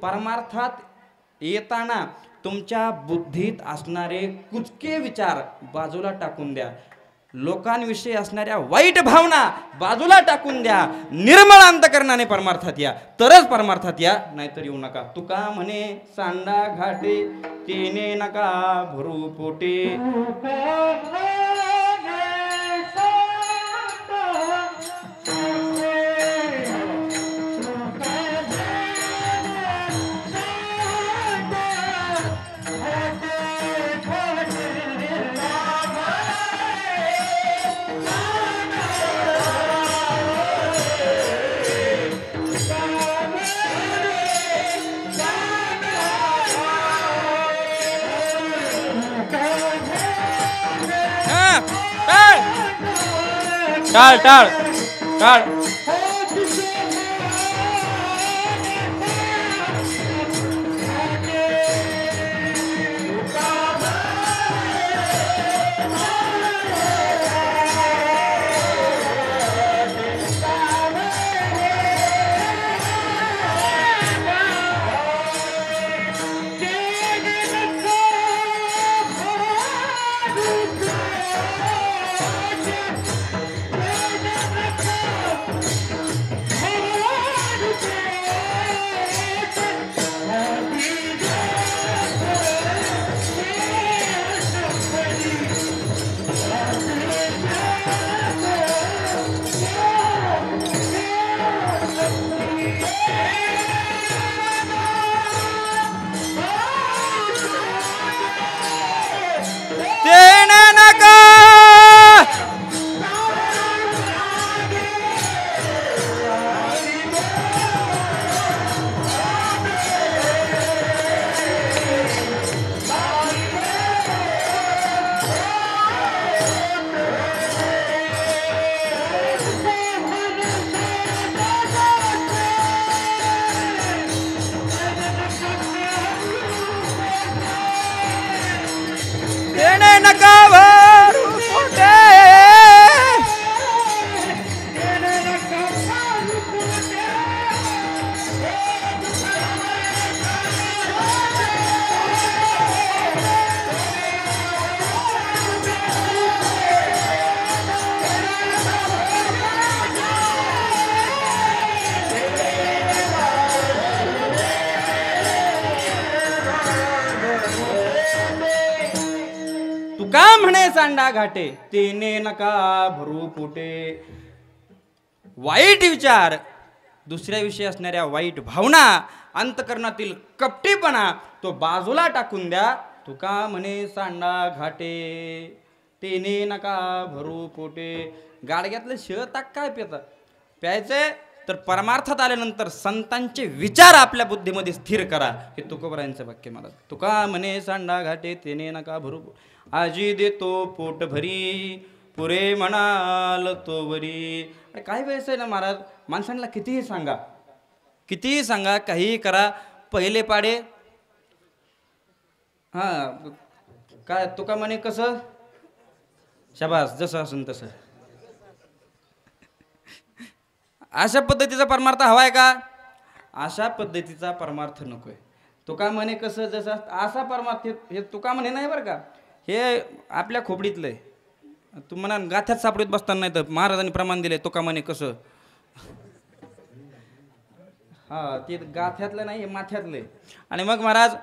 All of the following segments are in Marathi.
परमार्थात येताना तुमच्या बुद्धीत असणारे कुचके विचार बाजूला टाकून द्या, लोकांविषयी असणाऱ्या वाईट भावना बाजूला टाकून द्या, निर्मळ अंतकरणाने परमार्थात या, तरच परमार्थात या, नाहीतर येऊ नका. तुका म्हणे सांडा घाटे तेने नका भरू पोटे. टाळ टाळ टाळ. तुका म्हणे सांडा घाटे तेने नका भरू पोटे. वाईट विचार, दुसऱ्याविषयी असणाऱ्या वाईट भावना, अंतकरणातील कपटीपणा तो बाजूला टाकून द्या. तुका म्हणे सांडा घाटे तेने नका भरू पोटे. गाडग्यातलं शिळ ताक काय प्यायचंय तर परमार्थात आल्यानंतर संतांचे विचार आपल्या बुद्धीमध्ये स्थिर करा. हे तुकोबरायांचं वाक्य मला. तुका म्हणे सांडा घाटे तेने नका भरू आजी देतो पोट भरी पुरे म्हणाल तो वरी. काय वेळेस आहे ना महाराज, माणसांना कितीही सांगा काहीही करा, पहिले पाडे काय तुका म्हणे कसं शाबास जसं असून तसं. अशा पद्धतीचा परमार्थ हवाय का? अशा पद्धतीचा परमार्थ नकोय. तुका म्हणे कसं जसं असा परमार्थ हे तुका म्हणे नाही बरं का, हे आपल्या खोपडीतलं आहे. तू म्हणा गाथ्यात सापडत बसताना नाही तर महाराजांनी प्रमाण दिले तुका म्हणे कसं. ते गाथ्यातलं नाही, हे माथ्यातलं आहे. आणि मग महाराज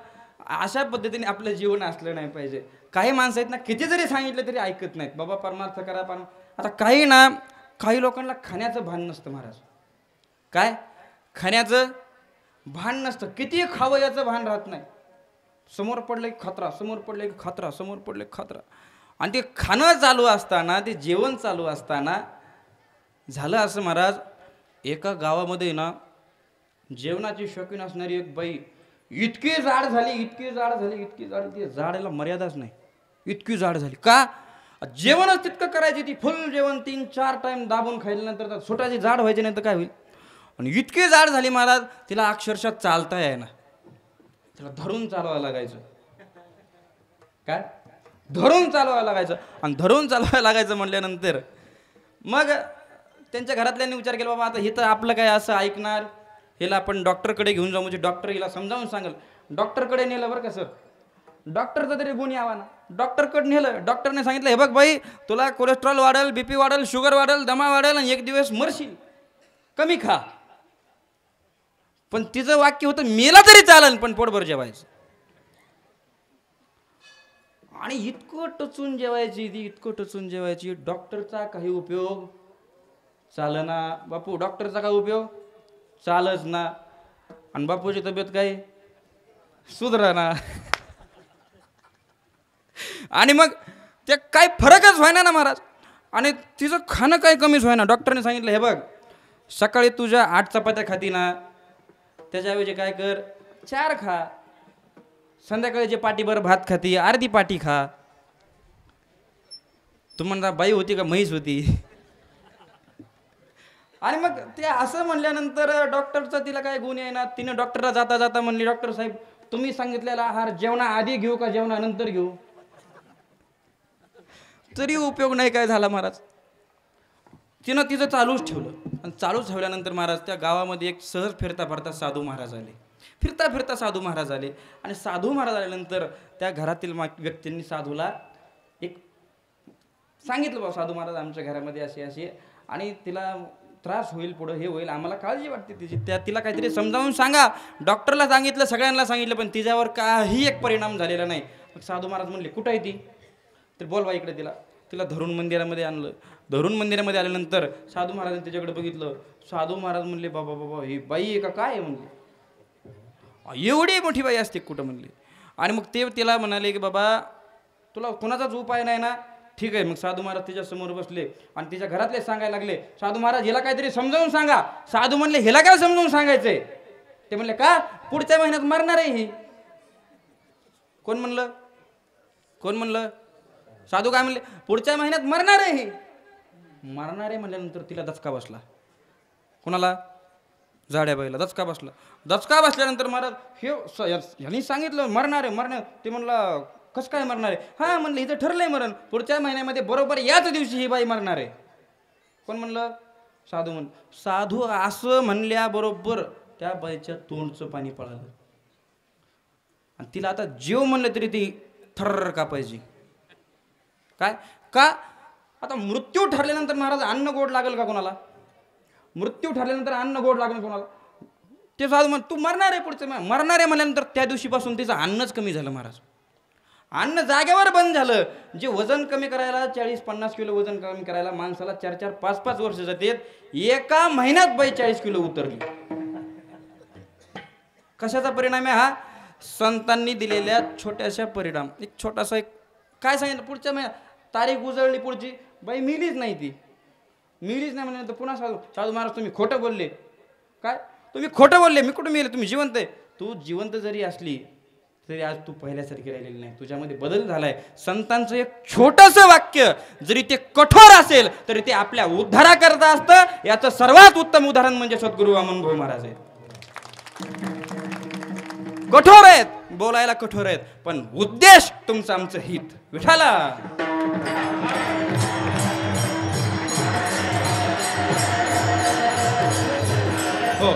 अशा पद्धतीने आपलं जीवन असलं नाही पाहिजे. काही माणसं आहेत ना, किती जरी सांगितलं तरी ऐकत नाहीत. बाबा परमार्थ करा आता काही लोकांना खाण्याचं भान नसतं महाराज. काय खाण्याचं भान नसतं, किती खावं याचं भान राहत नाही. समोर पडलं की खतरा, समोर पडलं की खतरा, समोर पडलं की खतरा. आणि ते खाणं चालू असताना, ते जेवण चालू असताना झालं असं महाराज, एका गावामध्ये ना जेवणाची शौकीन असणारी एक बाई इतकी जाड झाली, ती जाडीला मर्यादाच नाही. इतकी जाड झाली का? जेवणच तितकं करायची ती, फुल जेवण 3-4 टाइम दाबून खाल्ल्यानंतर सुटाची जाड व्हायची नाही तर काय होईल. आणि इतकी जाड झाली महाराज, तिला अक्षरशः चालता येईना. तिला धरून चालवायला लागायचं. काय धरून चालवायला लागायचं. आणि धरून चालवायला लागायचं म्हटल्यानंतर मग त्यांच्या घरातल्यांनी विचार केला, बाबा आता हे तर आपलं काय असं ऐकणार, हिला आपण डॉक्टरकडे घेऊन जाऊ म्हणजे डॉक्टर हिला समजावून सांगेल. डॉक्टरकडे नेलं बरं का सर, डॉक्टरचा तरी गुण यावा ना. डॉक्टरकडे नेलं, डॉक्टरने सांगितलं हे बघ बाई तुला कोलेस्ट्रॉल वाढेल, बीपी वाढेल, शुगर वाढेल, दमा वाढेल आणि एक दिवस मरशील, कमी खा. पण तिचं वाक्य होतं मेला तरी चालेल पण पोटभर जेवायचं. आणि इतकं टचून जेवायची ती, इतकं टचून जेवायची. डॉक्टरचा काही उपयोग चालना बापू, डॉक्टरचा काय उपयोग चालच ना. आणि बापूची तब्येत काय सुधरा. आणि मग ते काय फरकच व्हायना ना महाराज. आणि तिचं खाणं काय कमीच व्हायना. डॉक्टरने सांगितलं हे बघ सकाळी तुझ्या 8 चपात्या खाती ना, त्याच्याऐवजी काय कर 4 खा. संध्याकाळी जे पाटीभर भात खाती अर्धी पाटी खा. तू म्हणता बाई होती का म्हैस होती. आणि मग ते असं म्हणल्यानंतर डॉक्टरचा तिला काय गुण आहे ना. तिने डॉक्टरला जाता जाता म्हणली डॉक्टर साहेब तुम्ही सांगितलेला आहार जेवणा आधी घेऊ का जेवणानंतर घेऊ. तरी उपयोग नाही काय झाला महाराज. तिनं तिचं चालूच ठेवलं. आणि चालूच ठेवल्यानंतर महाराज त्या गावामध्ये एक सहज फिरता फिरता साधू महाराज आले. फिरता फिरता साधू महाराज आले. आणि साधू महाराज आल्यानंतर त्या घरातील व्यक्तींनी साधूला एक सांगितलं बाबा साधू महाराज आमच्या घरामध्ये असे असे आणि तिला त्रास होईल, पुढं हे होईल, आम्हाला काळजी वाटते तिची, तिला काहीतरी समजावून सांगा. डॉक्टरला सांगितलं, सगळ्यांना सांगितलं, पण तिच्यावर काही एक परिणाम झालेला नाही. मग साधू महाराज म्हणले कुठं आहे ती, तर बोलवा इकडे तिला. तिला धरून मंदिरामध्ये आणलं. धरून मंदिरामध्ये आल्यानंतर साधू महाराजांनी त्याच्याकडे बघितलं. साधू महाराज म्हणले बाबा बाबा ही बाई आहे का काय आहे म्हणले. एवढी मोठी बाई असते कुठं म्हणले. आणि मग ते तिला म्हणाले की बाबा तुला कोणाचाच उपाय नाही ना. ठीक आहे. मग साधू महाराज तिच्या समोर बसले आणि तिच्या घरातले सांगायला लागले साधू महाराज हिला काहीतरी समजावून सांगा. साधू म्हणले हिला काय समजावून सांगायचंय. ते म्हणले का पुढच्या महिन्यात मरणार आहे ही. कोण म्हणलं, कोण म्हणलं. साधू काय म्हणले पुढच्या महिन्यात मरणार आहे ही. मरणार आहे म्हणल्यानंतर तिला दचका बसला. कोणाला, जाड्या बाईला दचका बसला. दचका बसल्यानंतर महाराज हे यांनी सांगितलं मरणार आहे मरणार. ते म्हणलं कसं काय मरणार आहे. हां म्हणलं हिचं ठरलंय मरण, पुढच्या महिन्यामध्ये बरोबर याच दिवशी ही बाई मरणार आहे. कोण म्हणलं, साधू म्हणलं. साधू असं म्हणल्याबरोबर त्या बाईच्या तोंडचं पाणी पळालं. आणि तिला आता जीव म्हणलं तरी ती थर्र का पाहिजे. काय का आता मृत्यू ठरल्यानंतर महाराज अन्न गोड लागेल का कोणाला. मृत्यू ठरल्यानंतर अन्न गोड लागेल कोणाला. ते साधू म्हण तू मरणार आहे पुढचं मरणार आहे म्हणल्यानंतर त्या दिवशीपासून तिचं अन्नच कमी झालं महाराज. अन्न जागेवर बंद झालं. जे वजन कमी करायला 40-50 किलो वजन कमी करायला माणसाला 4-4, 5-5 वर्ष जातात, एका महिन्यात 42 किलो उतरली. कशाचा परिणाम आहे हा, संतांनी दिलेल्या छोट्याशा परिणाम. एक छोटासा एक काय सांगितलं पुढच्या महिन्यात तारीख उजळली पुढची बाई मिलीच नाही. ती मिलीच नाही म्हणल्यानंतर पुन्हा साधू महाराज तुम्ही खोटं बोलले. काय तुम्ही खोटं बोलले, मी कुठं मिळेल, तुम्ही जिवंत आहे. तू जिवंत जरी असली तरी आज तू पहिल्यासारखी राहिलेली नाही, तुझ्यामध्ये बदल झालाय. संतांचं एक छोटंसं वाक्य जरी ते कठोर असेल तरी ते आपल्या उद्धाराकरता असतं. याचं सर्वात उत्तम उदाहरण म्हणजे सद्गुरू वामनभाऊ महाराज आहेत. कठोर आहेत, बोलायला कठोर आहेत, पण उद्देश तुमचं आमचं हित. विठाला हो.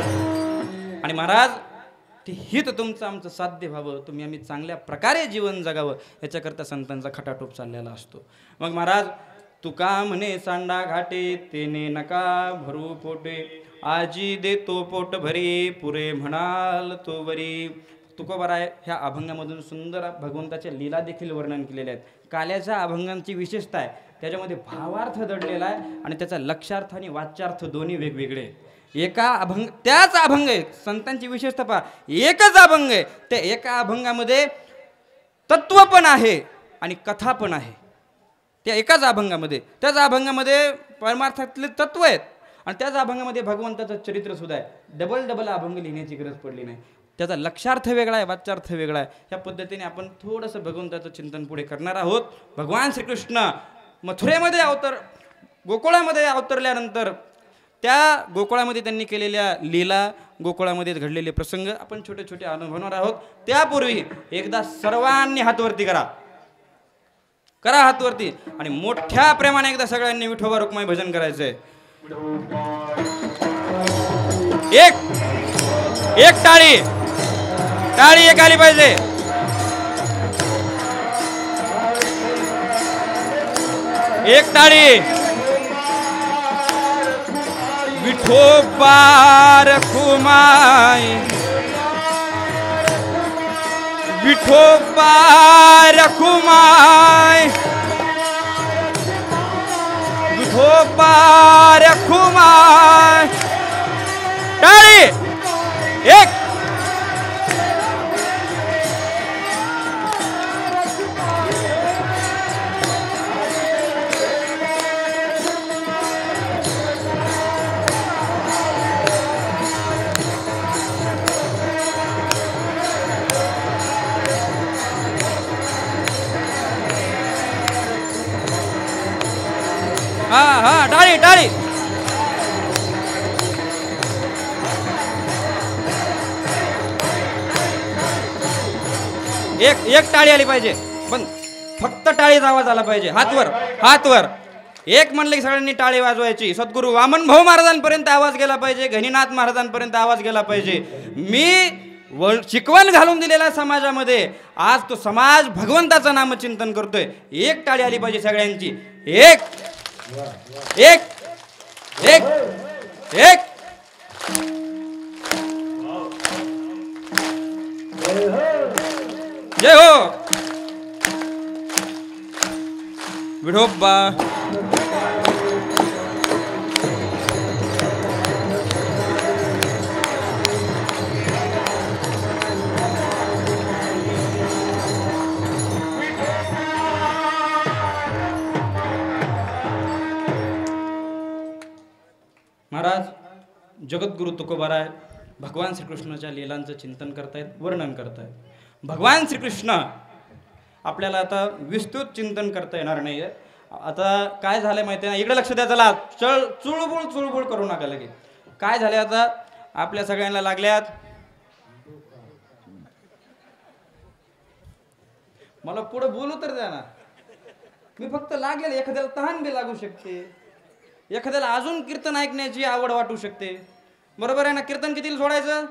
आणि महाराज ते हित तुमचं आमचं साध्य व्हावं, तुम्ही आम्ही चांगल्या प्रकारे जीवन जगावं, याच्याकरता संतांचा खटाटोप चाललेला असतो. मग महाराज तुका म्हणे सांडा घाटे तेने नका भरू पोटे, आजी देतो पोट भरी पुरे म्हणाल तो वरी. तुकोबाराय ह्या अभंगामधून सुंदर भगवंताच्या लीला देखील वर्णन केलेल्या आहेत. काल्याच्या अभंगांची विशेषता आहे त्याच्यामध्ये भावार्थ दडलेला आहे आणि त्याचा लक्षार्थ आणि वाच्यार्थ दोन्ही वेगवेगळे आहेत. एका अभंग त्याच अभंग आहे, संतांची विशेषता पहा, एकच अभंग आहे, त्या एका अभंगामध्ये तत्व पण आहे आणि कथा पण आहे. त्या एकाच अभंगामध्ये, त्याच अभंगामध्ये परमार्थातले तत्व आहेत आणि त्याच अभंगामध्ये भगवंताचं चरित्र सुद्धा आहे. डबल अभंग लिहिण्याची गरज पडली नाही. त्याचा लक्षार्थ वेगळा आहे, वाच्यार्थ वेगळा आहे. ह्या पद्धतीने आपण थोडंसं भगवंताचं चिंतन पुढे करणार आहोत. भगवान श्रीकृष्ण मथुरेमध्ये गोकुळामध्ये अवतरल्यानंतर त्या गोकुळामध्ये त्यांनी केलेल्या लीला, गोकुळामध्ये घडलेले प्रसंग आपण छोटे छोटे अनुभवणार आहोत. त्यापूर्वी एकदा सर्वांनी हातवरती करा हातवरती आणि मोठ्या प्रेमाने एकदा सगळ्यांनी विठोबा रुक्माई भजन करायचंय. 1 एक टाळी, टाळी एक आली पाहिजे. एक टाळी. विठोबा रखुमाई, विठोबा रखुमाई, विठोबा रखुमाई. टाळी एक. हा हा टाळी टाळी. एक एक टाळी आली पाहिजे, पण फक्त टाळीचा आवाज आला पाहिजे. हातवर हातवर. एक म्हणलं की सगळ्यांनी टाळी वाजवायची. सद्गुरू वामन भाऊ महाराजांपर्यंत आवाज गेला पाहिजे, गहिनीनाथ महाराजांपर्यंत आवाज गेला पाहिजे. मी शिकवण घालून दिलेला समाजामध्ये आज तो समाज भगवंताचं नामचिंतन करतोय. एक टाळी आली पाहिजे सगळ्यांची. एक एक एक एक. जय हो विठोबा. महाराज जगद्गुरु तुकोबाराय भगवान श्रीकृष्णाच्या लीलांचं चिंतन करतायत, वर्णन करतायत. भगवान श्रीकृष्ण आपल्याला आता विस्तृत चिंतन करता येणार नाही. आता काय झालंय माहिती आहे ना, इकडे लक्ष द्या. चला चुळबुळ चुळबुळ करू नका लगेच. काय झाले आता आपल्या सगळ्यांना लागल्यात. मला पुढे बोलू तर द्या ना. मी फक्त लागेल, एखाद्याला तहान बी लागू शकते, एखाद्याला अजून कीर्तन ऐकण्याची आवड वाटू शकते. बरोबर आहे ना. कीर्तन कितीला सोडायचं?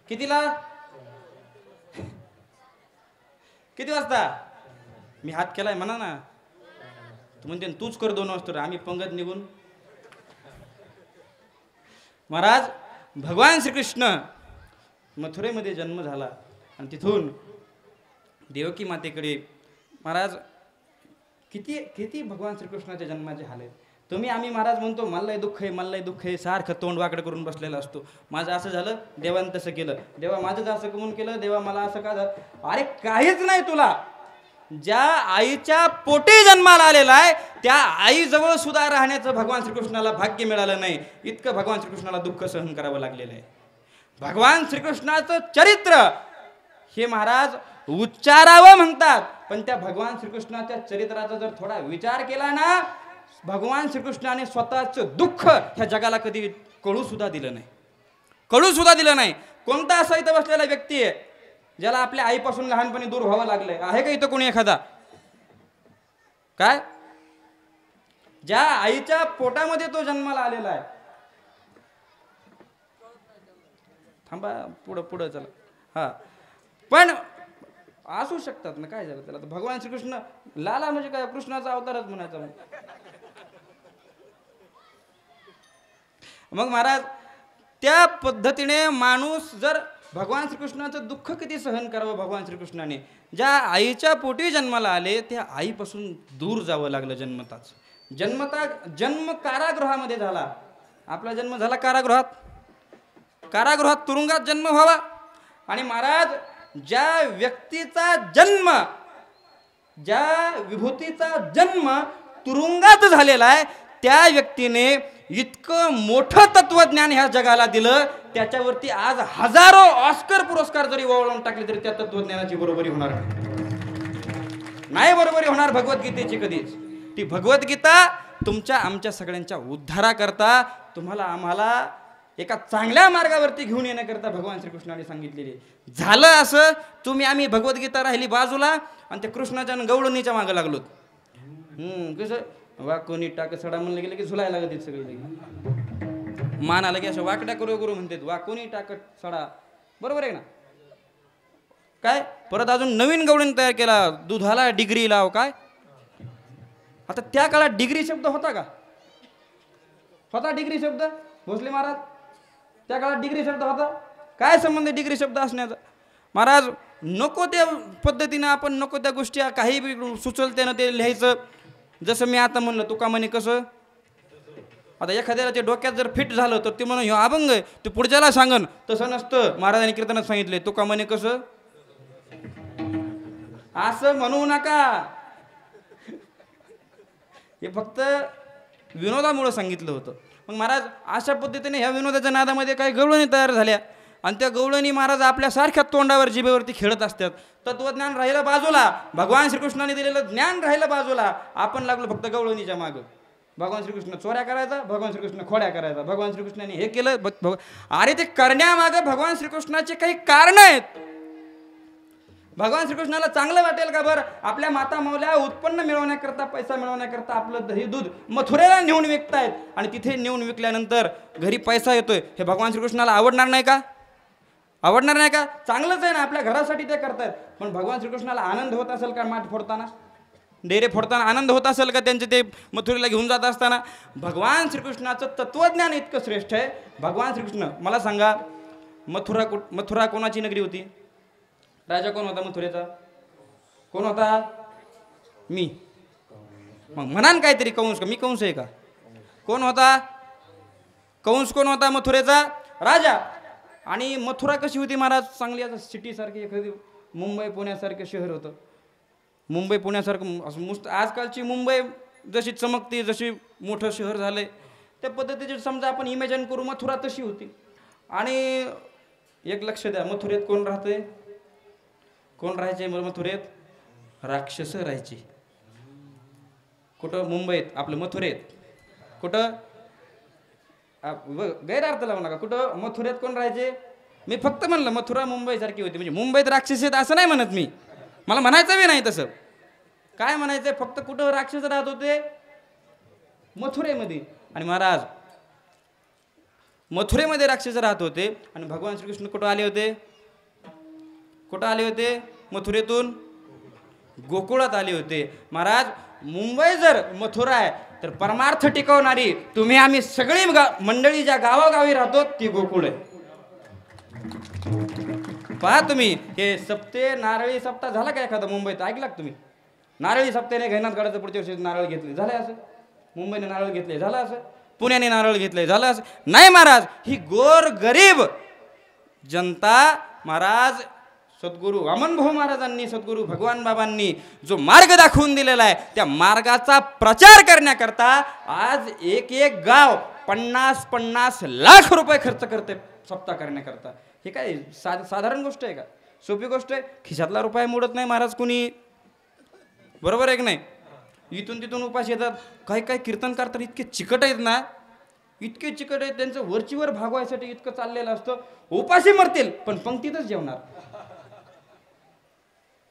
कितीला? किती वाजता? मी हात केलाय म्हणा ना. तू म्हणते तूच कर 2 वाजता, आम्ही पंगत निघून. महाराज भगवान श्रीकृष्ण मथुरेमध्ये जन्म झाला आणि तिथून देवकी मातेकडे. महाराज किती किती भगवान श्रीकृष्णाच्या जन्माचे हाल आहेत. तुम्ही आम्ही महाराज म्हणतो मलाही दुःख आहे, मलाही दुःख आहे, सारखं तोंड वाकडं करून बसलेला असतो. माझं असं झालं, देवानं तसं केलं, देवा माझं असं कमून केलं, देवा मला असं का झालं. अरे काहीच नाही तुला. ज्या आईच्या पोटी जन्माला आलेला आहे त्या आईजवळ सुद्धा राहण्याचं भगवान श्रीकृष्णाला भाग्य मिळालं नाही. इतकं भगवान श्रीकृष्णाला दुःख सहन करावं लागलेलं आहे. भगवान श्रीकृष्णाचं चरित्र हे महाराज उच्चारावं म्हणतात, पण त्या भगवान श्रीकृष्णाच्या चरित्राचा जर थोडा विचार केला ना, भगवान श्रीकृष्णाने स्वतःचं दुःख ह्या जगाला कधी कळू सुद्धा दिलं नाही. कळू सुद्धा दिलं नाही. कोणता असा इथं बसलेला व्यक्ती आहे ज्याला आपल्या आईपासून लहानपणी दूर व्हावं लागलंय? आहे का इथं कोणी एखादा? काय ज्या आईच्या पोटामध्ये तो जन्माला आलेला आहे. थांबा, पुढं पुढं चला. हा पण असू शकतात ना. काय झालं त्याला? भगवान श्रीकृष्ण लाला म्हणजे काय? कृष्णाचा अवतारच म्हणायचा. मग महाराज त्या पद्धतीने माणूस जर भगवान श्रीकृष्णाचं दुःख किती सहन करावं भगवान श्रीकृष्णाने, ज्या आईच्या पोटी जन्माला आले त्या आईपासून दूर जावं लागलं. जन्म कारागृहामध्ये झाला. आपला जन्म झाला कारागृहात. कारागृहात तुरुंगात जन्म व्हावा. आणि महाराज ज्या व्यक्तीचा जन्म, ज्या विभूतीचा जन्म तुरुंगात झालेला आहे त्या व्यक्तीने इतकं मोठं तत्वज्ञान ह्या जगाला दिलं. त्याच्यावरती आज हजारो ऑस्कर पुरस्कार जरी वळवून टाकले तरी त्या तत्वज्ञानाची बरोबरी होणार नाही. बरोबरी होणार भगवद्गीतेची कधीच. ती भगवद्गीता तुमच्या आमच्या सगळ्यांच्या उद्धाराकरता, तुम्हाला आम्हाला एका चांगल्या मार्गावरती घेऊन येण्याकरता भगवान श्रीकृष्णाने सांगितलेली. झालं असं तुम्ही आम्ही भगवद्गीता राहिली बाजूला आणि त्या कृष्णाच्या गवळणीच्या मागं लागलो. कसं वा कोणी टाक सडा म्हणलं गेलं की झुलायला लागत सगळी. मान आलं की असं वाकड्या करू करू म्हणतात, वाकूनही टाकत सडा. बरोबर आहे ना? काय परत अजून नवीन गवळण तयार केला, दुधाला डिग्री लाव. काय आता त्या काळात डिग्री शब्द होता का? होता डिग्री शब्द? भोसले महाराज, त्या काळात डिग्री शब्द होता? काय संबंध डिग्री शब्द असण्याचा? महाराज नको त्या पद्धतीनं आपण नको त्या गोष्टी काही सुचल त्यानं ते लिहायचं. जसं मी आता म्हणलं, तुका म्हणे कसं, आता एखाद्याला ते डोक्यात जर फिट झालं तर ते म्हणून ह्यो अभंग आहे, ते पुढच्याला सांगन. तसं नसतं. महाराजांनी कीर्तनात सांगितले, तुका म्हणे कसं, असं म्हणू नका. हे फक्त विनोदामुळं सांगितलं होतं. मग महाराज अशा पद्धतीने ह्या विनोदाच्या नादामध्ये काही गवळणी तयार झाल्या आणि त्या गवळणी महाराज आपल्या सारख्या तोंडावर जिभेवरती खेळत असतात. तत्वज्ञान राहिलं बाजूला, भगवान श्रीकृष्णाने दिलेलं ज्ञान राहिलं बाजूला, आपण लागलो फक्त गवळणीच्या मागं. भगवान श्रीकृष्ण चोऱ्या करायचा, भगवान श्रीकृष्ण खोड्या करायचा, भगवान श्रीकृष्णाने हे केलं. अरे ते करण्यामागं भगवान श्रीकृष्णाचे काही कारण आहेत. भगवान श्रीकृष्णाला चांगलं वाटेल का बरं? आपल्या माता मौल्या उत्पन्न मिळवण्याकरता, पैसा मिळवण्याकरता आपलं दही दूध मथुरेला नेऊन विकतायत आणि तिथे नेऊन विकल्यानंतर घरी पैसा येतोय. हे भगवान श्रीकृष्णाला आवडणार नाही का? आवडणार नाही का? चांगलंच आहे ना, आपल्या घरासाठी ते करतायत. पण भगवान श्रीकृष्णाला आनंद होत असेल का माठ फोडताना, डेरे फोडताना आनंद होत असेल का त्यांचे ते मथुरेला घेऊन जात असताना? भगवान श्रीकृष्णाचं तत्वज्ञान इतकं श्रेष्ठ आहे. भगवान श्रीकृष्ण, मला सांगा, मथुरा कोणाची नगरी होती? राजा कोण होता मथुरेचा? कोण होता? मी. मग म्हणान काहीतरी, कंस. मी कंस आहे का? कोण होता कंस? कोण होता मथुरेचा? राजा. आणि मथुरा कशी होती महाराज? चांगली आता सिटी सारखी एखादी मुंबई पुण्यासारखं शहर होतं. मुंबई पुण्यासारखं आजकालची मुंबई जशी चमकते, जशी मोठं शहर झालंय, त्या पद्धतीचे समजा आपण इमॅजिन करू, मथुरा तशी होती. आणि एक लक्ष द्या, मथुरेत कोण राहते? कोण राहायचे मथुरेत? राक्षस राहायचे. कुठं? मुंबईत, आपलं मथुरेत. कुठं? गैरअर्थ लावू नका. कुठं? मथुरेत कोण राहायचे? मी फक्त म्हणलं मथुरा मुंबई सारखी होती, म्हणजे मुंबईत राक्षस आहेत असं नाही म्हणत मी. मला म्हणायचं बी नाही तसं. काय म्हणायचंय? फक्त कुठं राक्षस राहत होते? मथुरेमध्ये. आणि महाराज मथुरेमध्ये राक्षस राहत होते आणि भगवान श्रीकृष्ण कुठं आले होते? कुठं आले होते? मथुरेतून गोकुळात आले होते. महाराज मुंबई जर मथुरा आहे तर परमार्थ टिकवणारी तुम्ही आम्ही सगळी मंडळी ज्या गावोगावी राहतो ती गोकुळ आहे. पहा तुम्ही, हे सप्ते नारळी सप्ताह झाला का एखादा मुंबईत? ऐकला का तुम्ही? नारळी सप्त्याने घैनात गडाचं पुढच्या वर्षी नारळ घेतले, झालं असं? मुंबईने नारळ घेतले, झालं असं? पुण्याने नारळ घेतले, झालं असं? नाही महाराज, ही गोर गरीब जनता महाराज सद्गुरू वामनभाऊ महाराजांनी, सद्गुरू भगवान बाबांनी जो मार्ग दाखवून दिलेला आहे त्या मार्गाचा प्रचार करण्याकरता आज एक एक गाव 50-50 लाख रुपये खर्च करते सप्ताह करण्याकरता. हे काय साधारण गोष्ट आहे का? सोपी गोष्ट आहे? खिशातला रुपये मोडत नाही महाराज कुणी. बरोबर आहे की नाही? इथून तिथून उपास येतात. काही काही कीर्तनकार तर इतके चिकट आहेत ना, इतके चिकट आहेत, त्यांचं वरचीवर भागवायसाठी इतकं चाललेलं असतं. उपाशी मरतील पण पंक्तीतच जेवणार.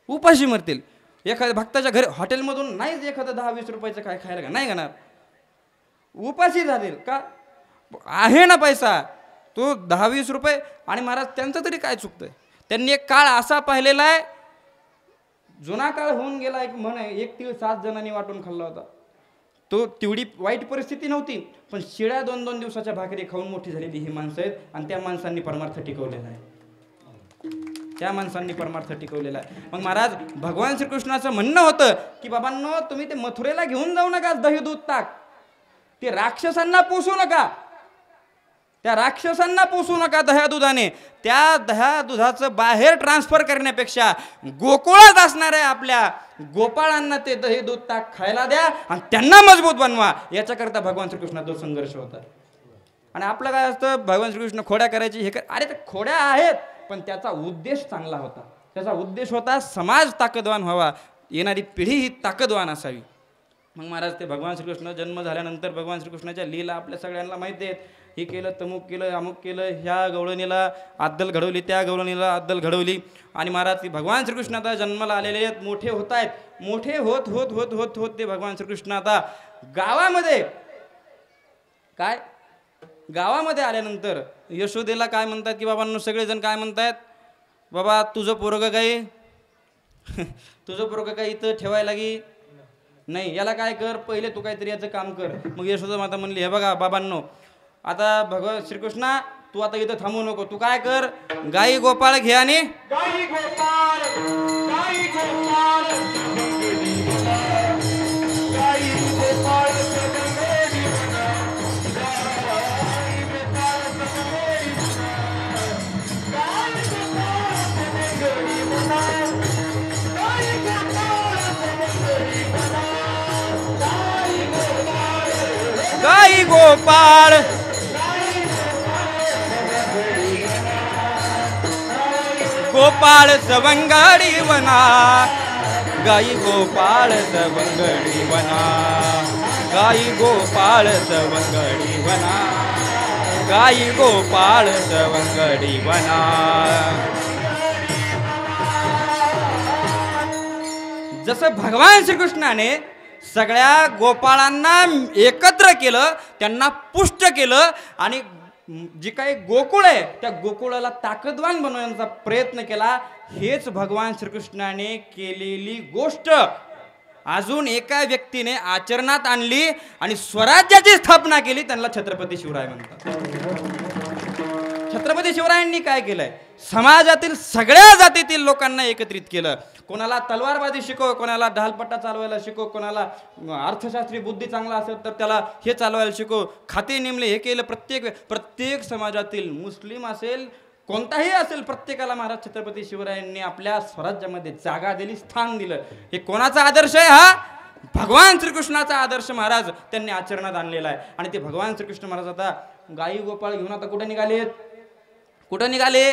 उपाशी मरतील. एखाद्या भक्ताच्या घरी हॉटेलमधून नाहीच एखादं 10-20 रुपयाचं काय खायला का नाही घेणार, उपाशी जातील का? आहे ना पैसा तो 10-20 रुपये. आणि महाराज त्यांचं तरी काय चुकतंय? त्यांनी एक काळ असा पाहिलेला आहे, जुना काळ होऊन गेला, एक म्हण आहे, 1 तीळ 7 जणांनी वाटून खाल्ला होता. तो तेवढी वाईट परिस्थिती नव्हती, पण शिळ्या 2-2 दिवसाच्या भाकरी खाऊन मोठी झालेली ही माणसं आहेत. आणि त्या माणसांनी परमार्थ टिकवलेला आहे. त्या माणसांनी परमार्थ टिकवलेला आहे. मग महाराज भगवान श्रीकृष्णाचं म्हणणं होतं की बाबांनो, तुम्ही ते मथुरेला घेऊन जाऊ नका दही दूध ताक. ते राक्षसांना पोसू नका, त्या राक्षसांना पोसू नका दह्या दुधाने. त्या दह्या दुधाचं बाहेर ट्रान्सफर करण्यापेक्षा गोकुळात असणाऱ्या आपल्या गोपाळांना ते दही दूध ताक खायला द्या आणि त्यांना मजबूत बनवा. याच्याकरता भगवान श्रीकृष्णाचा संघर्ष होता. आणि आपलं काय असतं, भगवान श्रीकृष्ण खोड्या करायची हे अरे ते खोड्या आहेत, पण त्याचा उद्देश चांगला होता. त्याचा उद्देश होता समाज ताकदवान व्हावा, येणारी पिढी ही ताकदवान असावी. मग महाराज ते भगवान श्रीकृष्ण जन्म झाल्यानंतर भगवान श्रीकृष्णाच्या लीला आपल्या सगळ्यांना माहिती आहेत. हे केलं, तमुक केलं, अमुक केलं, ह्या गवळणीला अद्दल घडवली, त्या गवळणीला अद्दल घडवली. आणि महाराज ते भगवान श्रीकृष्ण आता जन्माला आलेले आहेत, मोठे होत आहेत. मोठे होत होत होत होत होत ते भगवान श्रीकृष्ण आता गावामध्ये काय गावामध्ये आल्यानंतर यशोदेला काय म्हणतात की बाबांनो सगळेजण काय म्हणतात, बाबा तुझं पोरगं काही तुझं पोरगं काही इथं ठेवायला लागी नाही, याला काय कर, पहिले तू काहीतरी याचं काम कर. मग यशोदा माता म्हणली हे बघा बाबांनो, आता भगवान श्रीकृष्णा तू आता इथं थांबू नको, तू काय कर, गाई गोपाळ घे आणि गाई गोपाळ गोपाळ सवंगडी वना, गाई गोपाळ सवंगडी वना, गाई गोपाळ सवंगडी वना, गाई गोपाळ सवंगडी वना. जसं भगवान श्रीकृष्णाने सगळ्या गोपाळांना एकत्र केलं, त्यांना पुष्ट केलं आणि जी काही गोकुळ आहे त्या गोकुळाला ताकदवान बनवण्याचा प्रयत्न केला, हेच भगवान श्रीकृष्णाने केलेली गोष्ट अजून एका व्यक्तीने आचरणात आणली आणि स्वराज्याची स्थापना केली, त्यांना छत्रपती शिवराय म्हणतात. छत्रपती शिवरायांनी काय केलंय, समाजातील सगळ्या जातीतील लोकांना एकत्रित केलं. कोणाला तलवारबाजी शिकव, कोणाला ढालपट्टा चालवायला शिकव, कोणाला अर्थशास्त्री बुद्धी चांगला असेल तर त्याला हे चालवायला शिकव, खाते नेमले हे केलं. प्रत्येक समाजातील मुस्लिम असेल कोणताही असेल, प्रत्येकाला महाराज छत्रपती शिवरायांनी आपल्या स्वराज्यामध्ये जागा दिली, स्थान दिलं. हे कोणाचा आदर्श आहे, हा भगवान श्रीकृष्णाचा आदर्श महाराज त्यांनी आचरणात आणलेला आहे. आणि ते भगवान श्रीकृष्ण महाराज आता गाई गोपाळ घेऊन आता कुठे निघालेत, कुठं निघाले,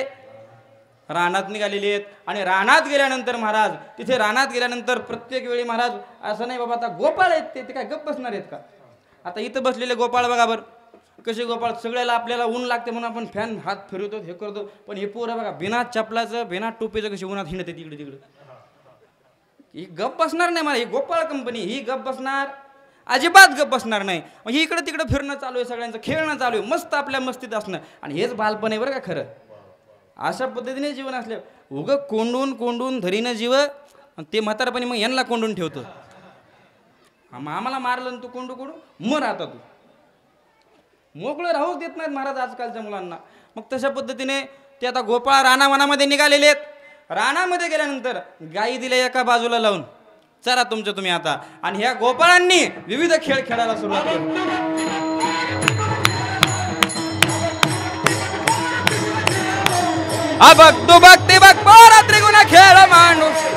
रानात निघालेले आहेत. आणि रानात गेल्यानंतर महाराज, तिथे रानात गेल्यानंतर प्रत्येक वेळी महाराज असं नाही बाबा आता गोपाळ आहेत ते काय गप्प बसणार आहेत का. आता इथं बसलेले गोपाळ बघा बरं कसे गोपाळ, सगळ्याला आपल्याला ऊन लागते म्हणून आपण फॅन हात फिरवतो हे करतो, पण हे पोरं बघा बिना चपलाचं बिना टोपीचं कशी उन्हात हिंडते तिकडे तिकडे. ही गप्प बसणार नाही मला, ही गोपाळ कंपनी ही गप्प बसणार अजिबात गप्प बसणार नाही. मग ही इकडे तिकडे फिरणं चालू आहे, सगळ्यांचं खेळणं चालू आहे, मस्त आपल्या मस्तीत असणं. आणि हेच बालपण आहे बरं का खरं. अशा पद्धतीने जीवन असले उगं कोंडून कोंडून धरीनं जीव, ते म्हातारपणी मग यांना कोंडून ठेवतो. आम्हाला मारलं तू कोंडू कोंडू मग राहता तू, मोकळं राहूच देत नाहीत महाराज आजकालच्या मुलांना. मग तशा पद्धतीने ते आता गोपाळ रानावनामध्ये निघालेले आहेत. रानामध्ये गेल्यानंतर गायी दिल्या एका बाजूला लावून, चला तुमचं तुम्ही आता. आणि ह्या गोपाळांनी विविध खेळ खेळायला सुरुवात केली. बघ तू बघते बघ पोरा त्रिगुण खेळ माणूस,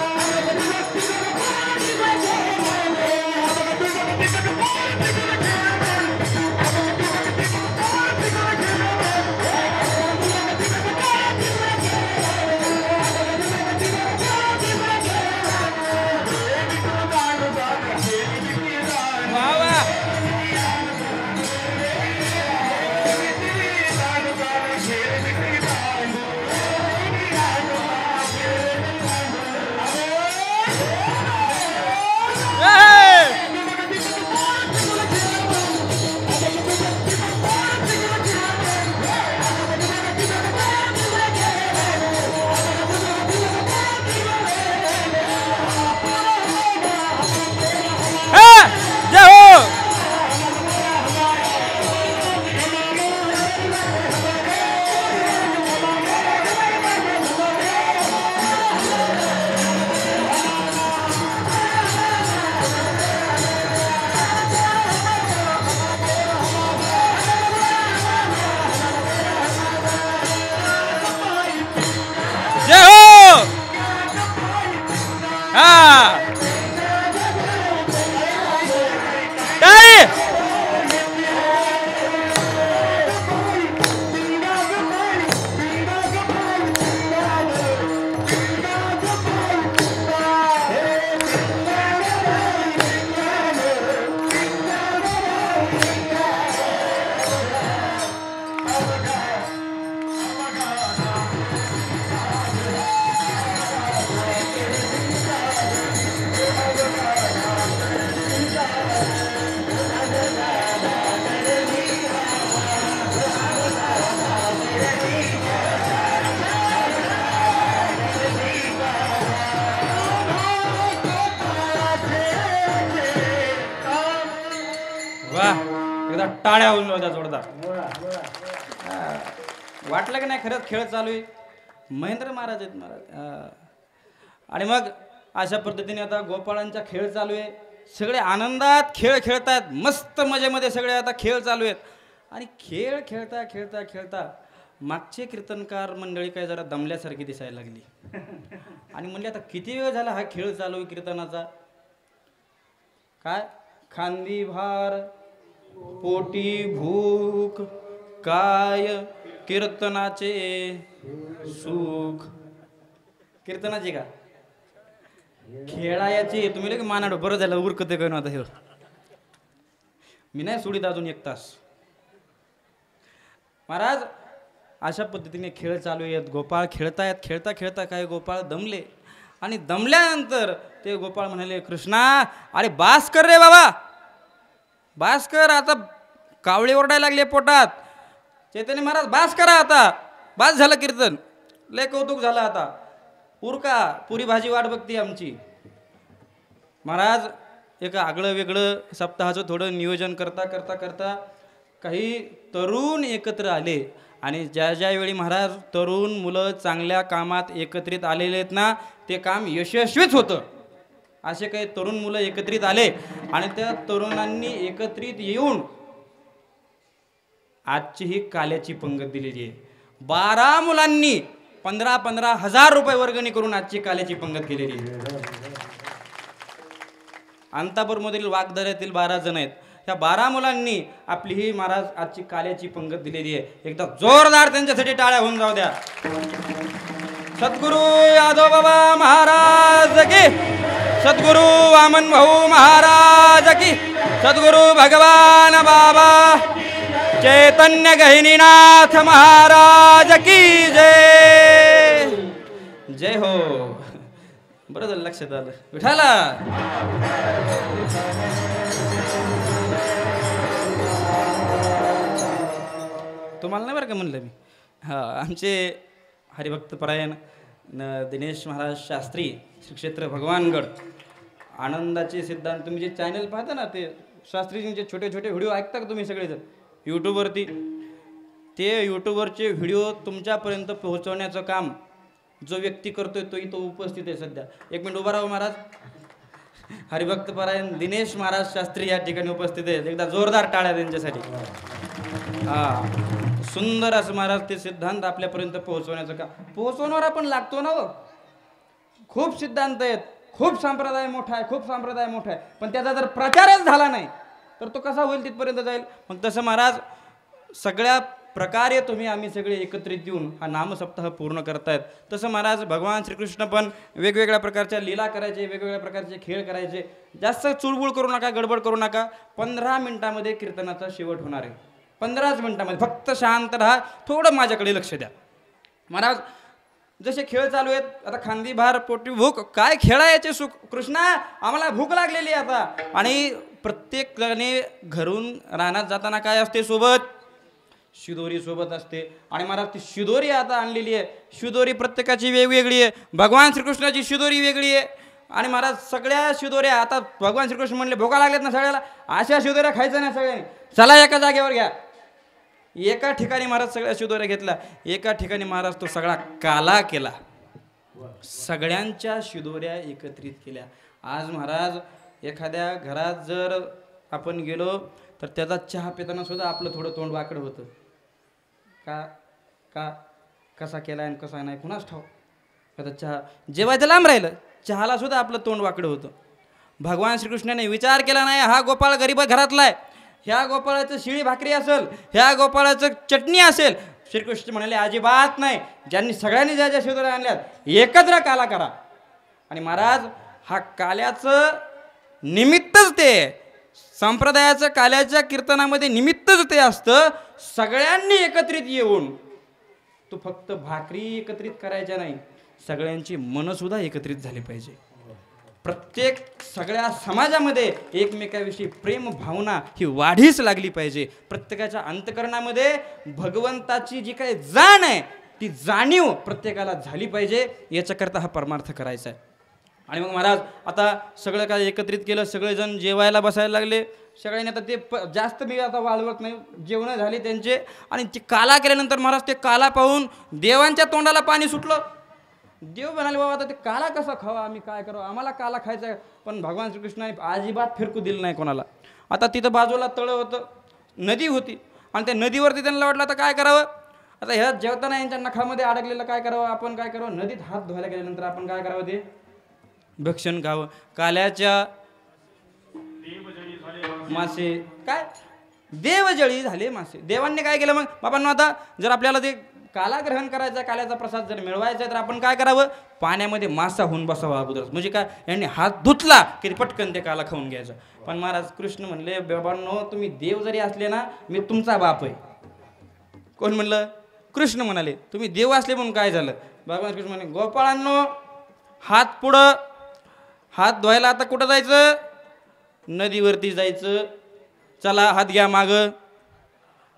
टाळ्या होऊन जाऊ द्या जोरदार. वाटलं की नाही खरंच खेळ चालू आहे. महेंद्र महाराज आहेत महाराज. आणि मग अशा पद्धतीने आता गोपाळांचा खेळ चालू आहे. सगळे आनंदात खेळ खेळतात, मस्त मजेमध्ये सगळे आता खेळ चालू आहेत. आणि खेळ खेळता खेळता खेळता मागचे कीर्तनकार मंडळी काय जरा दमल्यासारखी दिसायला लागली. आणि म्हणले आता किती वेळ झाला हा खेळ चालू आहे कीर्तनाचा. काय खांदी भार पोटी भूक काय कीर्तनाचे सुख. कीर्तनाची का खेळायची. तुम्ही लगे मानाडो बरं झालं उरकते काय आता हे. मी नाही सोडित अजून 1 तास. महाराज अशा पद्धतीने खेळ चालू आहेत. गोपाळ खेळतायत. खेळता खेळता काय गोपाळ दमले. आणि दमल्यानंतर ते गोपाळ म्हणाले कृष्णा अरे बास कर रे बाबा, बास कर. आता कावळे ओरडायला लागले पोटात. चैतन्य महाराज बास करा आता, बास झालं कीर्तन, लय कौतुक झालं, आता उरका, पुरी भाजी वाट बघती आमची. महाराज एक आगळं वेगळं सप्ताहाचं थोडं नियोजन करता करता करता काही तरुण एकत्र आले. आणि ज्या ज्यावेळी महाराज तरुण मुलं चांगल्या कामात एकत्रित आलेले आहेत ना, ते काम यशस्वीच होतं. असे काही तरुण मुलं एकत्रित आले आणि त्या तरुणांनी एकत्रित येऊन आजची ही काल्याची पंगत दिलेली आहे. 12 मुलांनी 15-15 हजार रुपये वर्गणी करून आजची काल्याची पंगत केलेली आहे. अंतापूरमधील वागदऱ्यातील 12 जण आहेत. ह्या 12 मुलांनी आपली ही महाराज आजची काल्याची पंगत दिलेली आहे. एकदा जोरदार त्यांच्यासाठी टाळ्या होऊन जाऊ द्या. सद्गुरु यादव बाबा महाराज की, सद्गुरु वामन भाऊ महाराज की, सद्गुरु भगवान बाबा चैतन्य गहिनीनाथ महाराज की जय. जय हो. बरं झालं लक्षात आलं. विठाला तुम्हाला नाही बरं का म्हणलं मी. हां, आमचे हरिभक्तपरायण दिनेश महाराज शास्त्री श्री क्षेत्र भगवानगड आनंदाचे सिद्धांत. तुम्ही जे चॅनल पाहता ना, ते शास्त्रीजींचे छोटे छोटे व्हिडिओ ऐकता का तुम्ही सगळेजण यूट्यूबवरती. ते यूट्यूबवरचे व्हिडिओ तुमच्यापर्यंत पोहोचवण्याचं काम जो व्यक्ती करतोय तो इथं उपस्थित आहे सध्या. 1 मिनिट उभा राहा महाराज. हरिभक्तपरायण दिनेश महाराज शास्त्री या ठिकाणी उपस्थित आहेत. एकदा जोरदार टाळ्या त्यांच्यासाठी. हां, सुंदर असं महाराज ते सिद्धांत आपल्यापर्यंत पोहोचवण्याचं काम. पोहोचवणार आपण लागतो ना. खूप सिद्धांत आहेत, खूप संप्रदाय मोठा आहे, खूप संप्रदाय मोठा आहे, पण त्याचा जर प्रचारच झाला नाही तर तो कसा होईल, तिथपर्यंत जाईल. मग तसं महाराज सगळ्या प्रकारे तुम्ही आम्ही सगळे एकत्रित येऊन हा नामसप्ताह पूर्ण करतायत. तसं महाराज भगवान श्रीकृष्ण पण वेगवेगळ्या प्रकारच्या लीला करायचे, वेगवेगळ्या प्रकारचे खेळ करायचे. जास्त चुळबुळ करू नका, गडबड करू नका. 15 मिनिटामध्ये कीर्तनाचा शेवट होणार आहे. 15 मिनिटामध्ये फक्त शांत राहा, थोडं माझ्याकडे लक्ष द्या. महाराज जसे खेळ चालू आहेत, आता खांदी भार पोटी भूक काय खेळायचे सुख. कृष्णा आम्हाला भूक लागलेली आहे आता. आणि प्रत्येकाने घरून रानात जाताना काय असते सोबत, शिदोरी सोबत असते. आणि महाराज ती शिदोरी आता आणलेली आहे. शिदोरी प्रत्येकाची वेगवेगळी आहे. भगवान श्रीकृष्णाची शिदोरी वेगळी आहे. आणि महाराज सगळ्या शिदोऱ्या आता भगवान श्रीकृष्ण म्हणले भोका लागल्यात ना सगळ्याला, अशा शिदोऱ्या खायच्या नाही सगळ्यांनी. चला एका जागेवर घ्या. एका ठिकाणी महाराज सगळ्या शिदोऱ्या घेतल्या. एका ठिकाणी महाराज तो सगळा काला केला. सगळ्यांच्या शिदोऱ्या एकत्रित केल्या. आज महाराज एखाद्या घरात जर आपण गेलो तर त्याचा चहा पिताना सुद्धा आपलं थोडं तोंड वाकडं होतं. का का कसा केला आणि कसा नाही कुणाच ठाव. आता चहा जेवायचं लांब राहिलं, चहाला सुद्धा आपलं तोंड वाकडं होतं. भगवान श्रीकृष्णाने विचार केला नाही हा गोपाळ गरीब घरातला आहे, ह्या गोपाळाचं शिळी भाकरी असेल, ह्या गोपाळाचं चटणी असेल. श्रीकृष्ण म्हणाले अजिबात नाही. ज्यांनी सगळ्यांनी ज्या ज्या शिदोऱ्या आणल्यात एकत्र काला करा. आणि महाराज हा काल्याचं निमित्तच ते संप्रदायाचं काल्याच्या कीर्तनामध्ये निमित्तच ते असतं. सगळ्यांनी एकत्रित येऊन तो फक्त भाकरी एकत्रित करायच्या नाही, सगळ्यांची मन सुद्धा एकत्रित झाली पाहिजे. प्रत्येक सगळ्या समाजामध्ये एकमेकाविषयी प्रेम भावना ही वाढीस लागली पाहिजे. प्रत्येकाच्या अंतकरणामध्ये भगवंताची जी काही जाण आहे ती जाणीव प्रत्येकाला झाली पाहिजे. याच्याकरता हा परमार्थ करायचा आहे. आणि मग महाराज आता सगळं काय एकत्रित केलं, सगळेजण जेवायला बसायला लागले. सगळ्यांनी आता ते जास्त मी आता वाढवत नाही, जेवणं झाली त्यांचे. आणि ते काला केल्यानंतर महाराज ते काला पाहून देवांच्या तोंडाला पाणी सुटलं. देव म्हणाले बाबा आता ते काला कसा खावा, आम्ही काय करावं, आम्हाला काला खायचा आहे. पण भगवान श्रीकृष्णाने अजिबात फिरकू दिलं नाही कोणाला. आता तिथं बाजूला तळं होतं, नदी होती, आणि त्या नदीवरती त्यांना वाटलं आता काय करावं. आता ह्या जेवताना यांच्या नखामध्ये अडकलेलं काय करावं, आपण काय करावं, नदीत हात धुवायला गेल्यानंतर आपण काय करावं, ते भक्षण खावं. काल्याच्या मासे, काय देवजळी झाले मासे. देवांनी काय केलं मग बाबांनो, आता जर आपल्याला ते काला ग्रहण करायचा, काल्याचा प्रसाद जर मिळवायचा आहे, तर आपण काय करावं, पाण्यामध्ये मासा होऊन बसावा अगोदरच. म्हणजे काय, यांनी हात धुतला की पटकन ते काला खाऊन घ्यायचं. पण महाराज कृष्ण म्हणले बाबांनो, तुम्ही देव जरी असले ना, मी तुमचा बाप आहे. कोण म्हणलं, कृष्ण म्हणाले. तुम्ही देव असले म्हणून काय झालं. भगवान कृष्ण म्हणे गोपाळांनो, हात पुढं, हात धुवायला आता कुठं जायचं, नदीवरती जायचं. चला हात घ्या माग.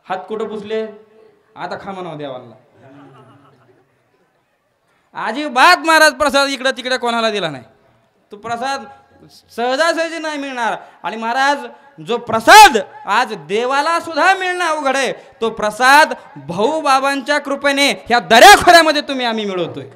हात कुठं पुसले, आता खा म्हणावं देवाला. अजिबात महाराज प्रसाद इकडं तिकडे कोणाला दिला नाही. तो प्रसाद सहजासहजी नाही मिळणार. आणि महाराज जो प्रसाद आज देवाला सुद्धा मिळणं अवघड आहे, तो प्रसाद भाऊ बाबांच्या कृपेने ह्या दऱ्याखोऱ्यामध्ये तुम्ही आम्ही मिळवतोय.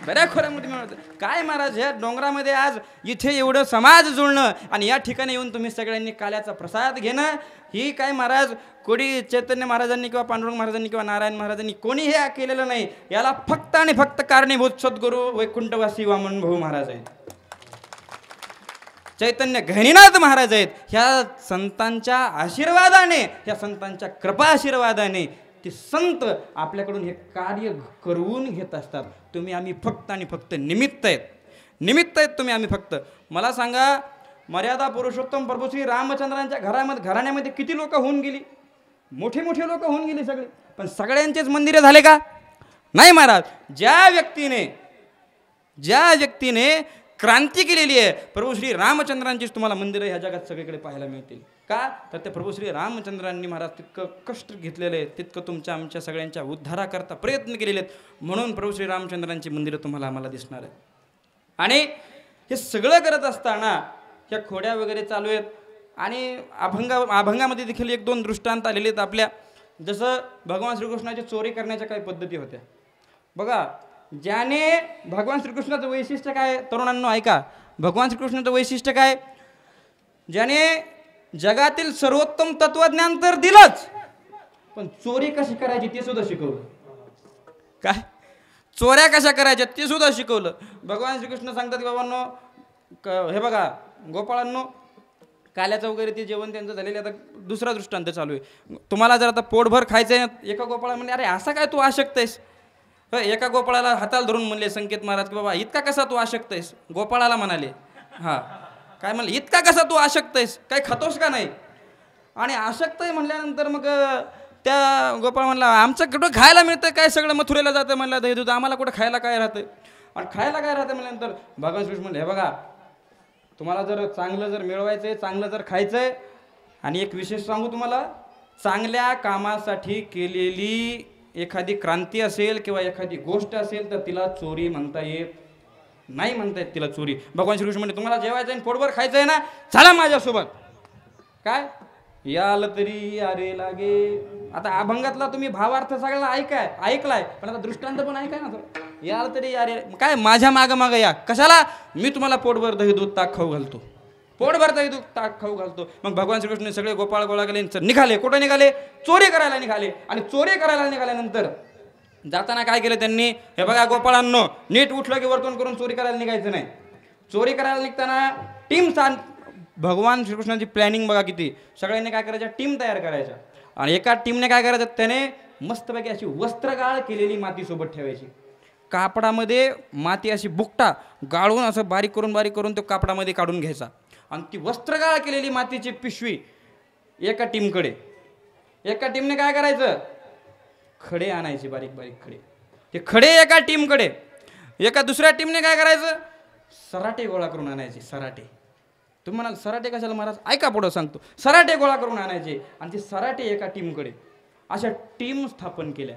दऱ्याखोऱ्यामध्ये मिळवतोय. काय महाराज, ह्या डोंगरामध्ये आज इथे एवढं समाज जुळणं आणि या ठिकाणी येऊन तुम्ही सगळ्यांनी काल्याचा प्रसाद घेणं, ही काय महाराज कोणी चैतन्य महाराजांनी किंवा पांडुरंग महाराजांनी किंवा नारायण महाराजांनी कोणी हे केलेलं नाही. याला फक्त आणि फक्त कारणीभूत सद्गुरू वैकुंठवासी वामन भाऊ महाराज आहेत, चैतन्य गहिनीनाथ महाराज आहेत. ह्या संतांच्या आशीर्वादाने, ह्या संतांच्या कृपा आशीर्वादाने ते संत आपल्याकडून हे कार्य करून घेत असतात. तुम्ही आम्ही फक्त आणि फक्त निमित्त आहेत, निमित्त आहेत तुम्ही आम्ही फक्त. मला सांगा, मर्यादा पुरुषोत्तम प्रभू श्री रामचंद्रांच्या घराण्यामध्ये किती लोक होऊन गेली, मोठी मोठी लोक होऊन गेली सगळी. पण सगळ्यांचेच मंदिरे झाले का, नाही महाराज. ज्या व्यक्तीने क्रांती केलेली आहे, प्रभू श्री रामचंद्रांचीच तुम्हाला मंदिरं ह्या जगात सगळीकडे पाहायला मिळतील. का तर ते प्रभू श्री रामचंद्रांनी महाराज तितकं कष्ट घेतलेलं आहे, तितकं तुमच्या आमच्या सगळ्यांच्या उद्धाराकरता प्रयत्न केलेले आहेत. म्हणून प्रभू श्री रामचंद्रांची मंदिरं तुम्हाला आम्हाला दिसणार आहे. आणि हे सगळं करत असताना ह्या खोड्या वगैरे चालू आहेत. आणि अभंगामध्ये देखील एक दोन दृष्टांत आलेले आहेत आपल्या. जसं भगवान श्रीकृष्णाची चोरी करण्याच्या काही पद्धती होत्या बघा. ज्याने भगवान श्रीकृष्णाचं वैशिष्ट्य काय, तरुणांनो ऐका, भगवान श्रीकृष्णाचं वैशिष्ट्य काय, ज्याने जगातील सर्वोत्तम तत्वज्ञान तर दिलंच, पण चोरी कशी करायची ते सुद्धा शिकवलं. काय, चोऱ्या कशा करायच्या ते सुद्धा शिकवलं. भगवान श्रीकृष्ण सांगतात बाबांनो, हे बघा गोपाळांनो, काल्याचं वगैरे ते जेवण त्यांचं झालेलं. आता दुसरा दृष्टांत चालू आहे. तुम्हाला जर आता पोटभर खायचं आहे, एका गोपाळा म्हणले अरे असा काय तू अशक्त आहेस. एका गोपाळाला हाताला धरून म्हणले संकेत महाराज की बाबा इतका कसा तू अशक्त आहेस. गोपाळाला म्हणाले, हां काय म्हणले, इतका कसा तू अशक्त आहेस, काय खातोस का नाही. आणि अशक्त आहे म्हणल्यानंतर मग त्या गोपाळ म्हणला आमचं कुठं खायला मिळतं काय, सगळं मथुरेला जातं म्हणलं दही दूध, आम्हाला कुठं खायला काय राहतं. आणि खायला काय राहतं म्हणल्यानंतर भगवान श्रीकृष्ण म्हणले हे बघा, तुम्हाला जर चांगलं जर मिळवायचं आहे, चांगलं जर खायचं आहे, आणि एक विशेष सांगू तुम्हाला, चांगल्या कामासाठी केलेली एखादी क्रांती असेल किंवा एखादी गोष्ट असेल तर तिला चोरी म्हणता येत नाही, म्हणता येत तिला चोरी. भगवान श्रीकृष्ण म्हणजे तुम्हाला जेवायचं आहे, पोटभर खायचं आहे ना, चला माझ्यासोबत. काय याल तरी अरे लागे. आता अभंगातला तुम्ही भावार्थ सगळ्याला ऐकलाय, पण आता दृष्टांत पण ऐकाय ना. याल तरी अरे काय, माझ्या मागं या. कशाला, मी तुम्हाला पोटभर दही दूध ताक खाऊ घालतो, पोटभर दही दूध ताक खाऊ घालतो. मग भगवान श्रीकृष्ण सगळे गोपाळ गोळा केले, निघाले. कुठं निघाले, चोरी करायला निघाले. आणि चोरी करायला निघाल्यानंतर जाताना काय केलं त्यांनी, हे बघा गोपाळांनो, नीट उठलं की वर्तन करून चोरी करायला निघायचं नाही. चोरी करायला निघताना टीम भगवान श्रीकृष्णाची प्लॅनिंग बघा किती. सगळ्यांनी काय करायच्या, टीम तयार करायच्या. आणि एका टीमने काय करायचं, त्याने मस्तपैकी अशी वस्त्रगाळ केलेली माती सोबत ठेवायची. कापडामध्ये माती अशी बुकटा गाळून असं बारीक करून तो कापडामध्ये काढून घ्यायचा. आणि ती वस्त्रगाळ केलेली मातीची पिशवी एका टीमकडे. एका टीमने काय करायचं, खडे आणायचे, बारीक बारीक खडे. ते खडे एका टीमकडे. एका दुसऱ्या टीमने काय करायचं, सराटे गोळा करून आणायचे. सराटे, तुम्ही म्हणाल सराटे कशाला महाराज, ऐका पुढं सांगतो. सराटे गोळा करून आणायचे आणि ते सराटे एका टीमकडे. अशा टीम स्थापन केल्या.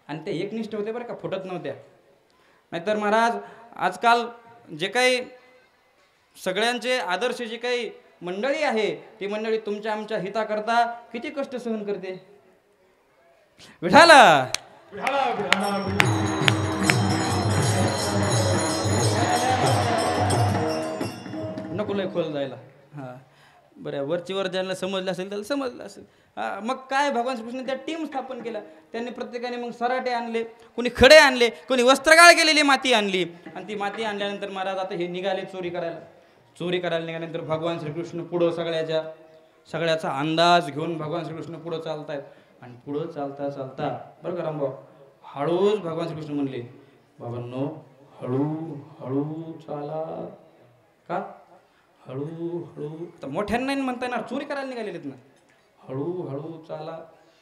आणि ते एकनिष्ठ होते बरं का, फुटत नव्हत्या. नाहीतर महाराज आजकाल जे काही सगळ्यांचे आदर्श जी काही मंडळी आहे ती मंडळी तुमच्या आमच्या हिताकरता किती कष्ट सहन करते. विठाला नको लय खोल जायला. हां बरं, वरची वर ज्यांना समजलं असेल त्याला समजलं असेल. मग काय भगवान श्रीकृष्ण त्या टीम स्थापन केल्या. त्यांनी प्रत्येकाने मग सराटे आणले, कोणी खडे आणले, कोणी वस्त्रगाळ केलेली माती आणली. आणि ती माती आणल्यानंतर महाराज आता हे निघाले चोरी करायला निघाल्यानंतर भगवान श्रीकृष्ण पुढं सगळ्याचा अंदाज घेऊन भगवान श्रीकृष्ण पुढं चालतायत. आणि पुढं चालता चालता बरं का रामभाऊ, हळूच भगवान श्रीकृष्ण म्हणले, बाबांनो हळू हळू चाला. का हळू हळू, आता मोठ्यांना नाही म्हणता येणार, चोरी करायला निघालेलेत ना. हळू हळू चाला.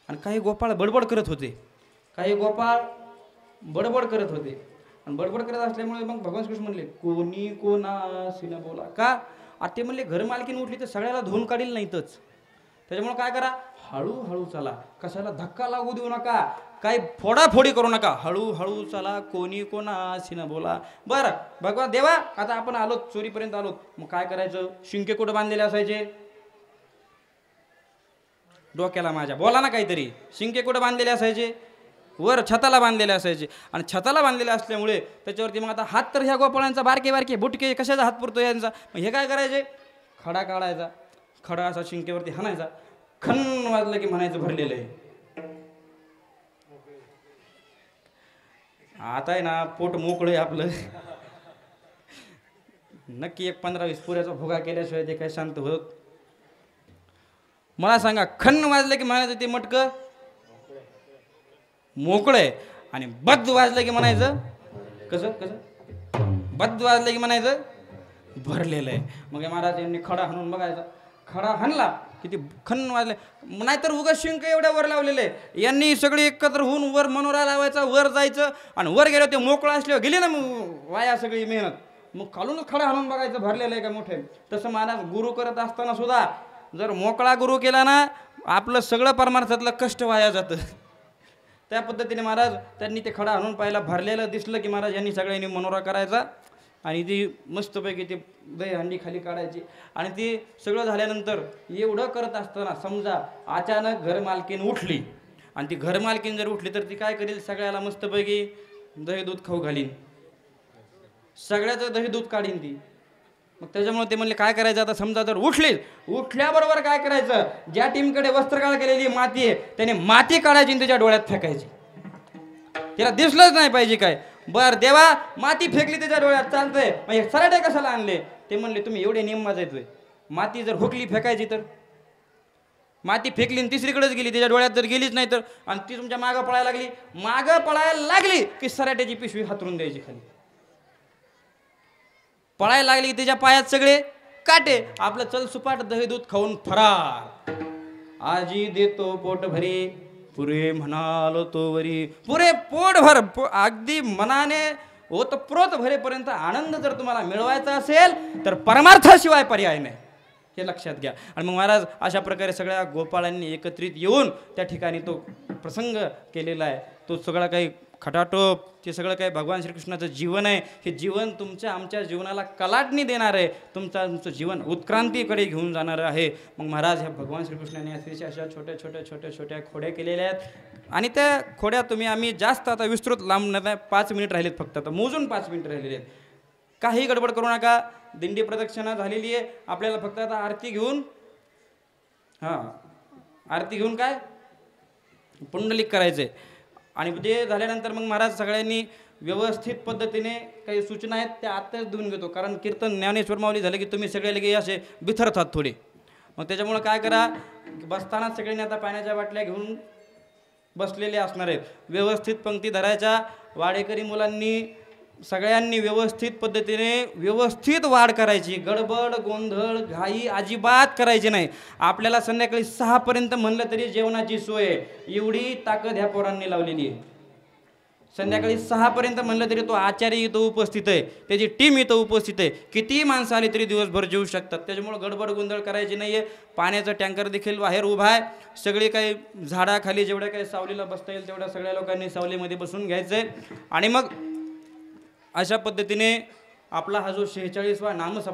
आणि काही गोपाळ बडबड करत होते, आणि बडबड करत असल्यामुळे मग भगवान श्रीकृष्ण म्हणले, कोणी कोणाशी न बोला. का आता ते म्हणले घर मालकीन उठली तर सगळ्याला धुवून काढील नाहीतच, त्याच्यामुळे काय करा, हळूहळू चाला, कशाला धक्का लागू देऊ नका, काही फोडाफोडी करू नका, हळूहळू चला, कोणी कोणाशी न बोला. बरं भगवान देवा, आता आपण आलो चोरीपर्यंत आलो, मग काय करायचं. शिंके कुठं बांधलेले असायचे, डोक्याला माझ्या, बोला ना काहीतरी. शिंके कुठं बांधलेले असायचे, वर छताला बांधलेले असायचे. आणि छताला बांधलेले असल्यामुळे त्याच्यावरती मग आता हात तर ह्या गोपाळांचा बारके बुटके कशाचा हात पुरतो यांचा. मग हे काय करायचे, खडा काढायचा, खडा असा शिंकेवरती हाणायचा, खन वाजलं की म्हणायचं भरलेलं आहे. आता आहे ना पोट मोकळं आहे आपलं. नक्की एक 15-20 पुऱ्याचा भोगा केल्याशिवाय ते काय शांत होत. मला सांगा, खन वाजलं की म्हणायचं ते मटकं मोकळं आहे. आणि बद्द वाजलं की म्हणायचं कसं बद्द वाजलं की म्हणायचं भरलेलं आहे. मग महाराज यांनी खडा हाणून बघायचा, खडा हाणला किती खन वाजले. नाहीतर उगाच शिंक एवढ्या वर लावलेले. यांनी सगळे एकत्र होऊन वर मनोरा लावायचा, वर जायचं, आणि वर गेलं ते मोकळं असल्यावर गेली ना मग वाया सगळी मेहनत. मग खालूनच खडा हाणून बघायचं भरलेलं आहे का मोठे. तसं महाराज गुरु करत असताना सुद्धा जर मोकळा गुरु केला ना, आपलं सगळं परमार्थातलं कष्ट वाया जातं. त्या पद्धतीने महाराज त्यांनी ते खडा हाणून पाहिला, भरलेलं दिसलं की महाराज यांनी सगळ्यांनी मनोरा करायचा आणि ती मस्तपैकी ती दहीहंडी खाली काढायची. आणि ती सगळं झाल्यानंतर एवढं करत असताना समजा अचानक घरमालकीन उठली, आणि ती घरमालकीन जर उठली तर ती काय करेल, सगळ्याला मस्तपैकी दही दूध खाऊ घालीन, सगळ्याचं दही दूध काढीन ती. मग त्याच्यामुळे ते म्हणले काय करायचं, आता समजा जर उठल्याबरोबर काय करायचं, ज्या टीमकडे वस्त्रगाळ केलेली माती आहे त्याने माती काढायची आणि त्याच्या डोळ्यात फेकायची, तिला दिसलंच नाही पाहिजे काय. बर देवा, माती फेकली त्याच्या डोळ्यात, चालतंय, मग हे सराटे कशाला आणले. ते म्हणले तुम्ही एवढे नियम वाजवतोय, माती जर हुकली फेकायची तर, माती फेकली आणि तिसरीकडेच गेली, त्याच्या डोळ्यात जर गेलीच नाही तर, आणि ती तुमच्या मागं पळायला लागली की सराट्याची पिशवी हातरून द्यायची खाली. पळायला लागली की त्याच्या पायात सगळे काटे, आपलं चल सुपाट दही दूध खाऊन फरार. आजी देतो पोट भरी, पुरे म्हणालो तो वरी. पुरे पोटभर अगदी मनाने ओतप्रोत भरेपर्यंत आनंद जर तुम्हाला मिळवायचा असेल तर परमार्थाशिवाय पर्याय नाही, हे लक्षात घ्या. आणि मग महाराज अशा प्रकारे सगळ्या गोपाळांनी एकत्रित येऊन त्या ठिकाणी तो प्रसंग केलेला आहे. तो सगळा काही खटाटोप, ते सगळं काही भगवान श्रीकृष्णाचं जीवन आहे. हे जीवन तुमच्या आमच्या जीवनाला कलाटणी देणार आहे, तुमचं जीवन उत्क्रांतीकडे घेऊन जाणार आहे. मग महाराज ह्या भगवान श्रीकृष्णाने अतिशय अशा छोट्या खोड्या केलेल्या आहेत. आणि त्या खोड्या आम्ही जास्त आता विस्तृत लांब नाही, 5 मिनिट राहिलेत फक्त, आता मोजून 5 मिनिट राहिलेले आहेत. काही गडबड करू नका, दिंडी प्रदक्षिणा झालेली आहे. आपल्याला फक्त आता आरती घेऊन काय पुंडलिक करायचे. आणि ते झाल्यानंतर मग महाराज सगळ्यांनी व्यवस्थित पद्धतीने काही सूचना आहेत त्या आत्ताच देऊन घेतो, कारण कीर्तन ज्ञानेश्वर माऊली झालं की तुम्ही सगळे लगे असे बिथरतात थोडे. मग त्याच्यामुळं काय करा, बसताना सगळ्यांनी आता पाण्याच्या बाटल्या घेऊन बसलेले असणार आहेत. व्यवस्थित पंक्ती धरायच्या. वाडेकरी मुलांनी सगळ्यांनी व्यवस्थित पद्धतीने व्यवस्थित वाढ करायची. गडबड गोंधळ घाई अजिबात करायची नाही. आपल्याला संध्याकाळी 6 पर्यंत म्हणलं तरी जेवणाची सोय आहे, एवढी ताकद ह्या पोरांनी लावलेली आहे. संध्याकाळी 6 पर्यंत म्हणलं तरी तो आचार्य इथं उपस्थित आहे, त्याची टीम इथं उपस्थित आहे, किती माणसं आली तरी दिवसभर जेवू शकतात. त्याच्यामुळे गडबड गोंधळ करायची नाही आहे. पाण्याचा टँकर देखील बाहेर उभा आहे. सगळी काही झाडाखाली जेवढ्या काही सावलीला बसता येईल तेवढ्या सगळ्या लोकांनी सावलीमध्ये बसून घ्यायचं आहे. आणि मग अशा पद्धतीने आपला हा जो 46वा नामसप्ताह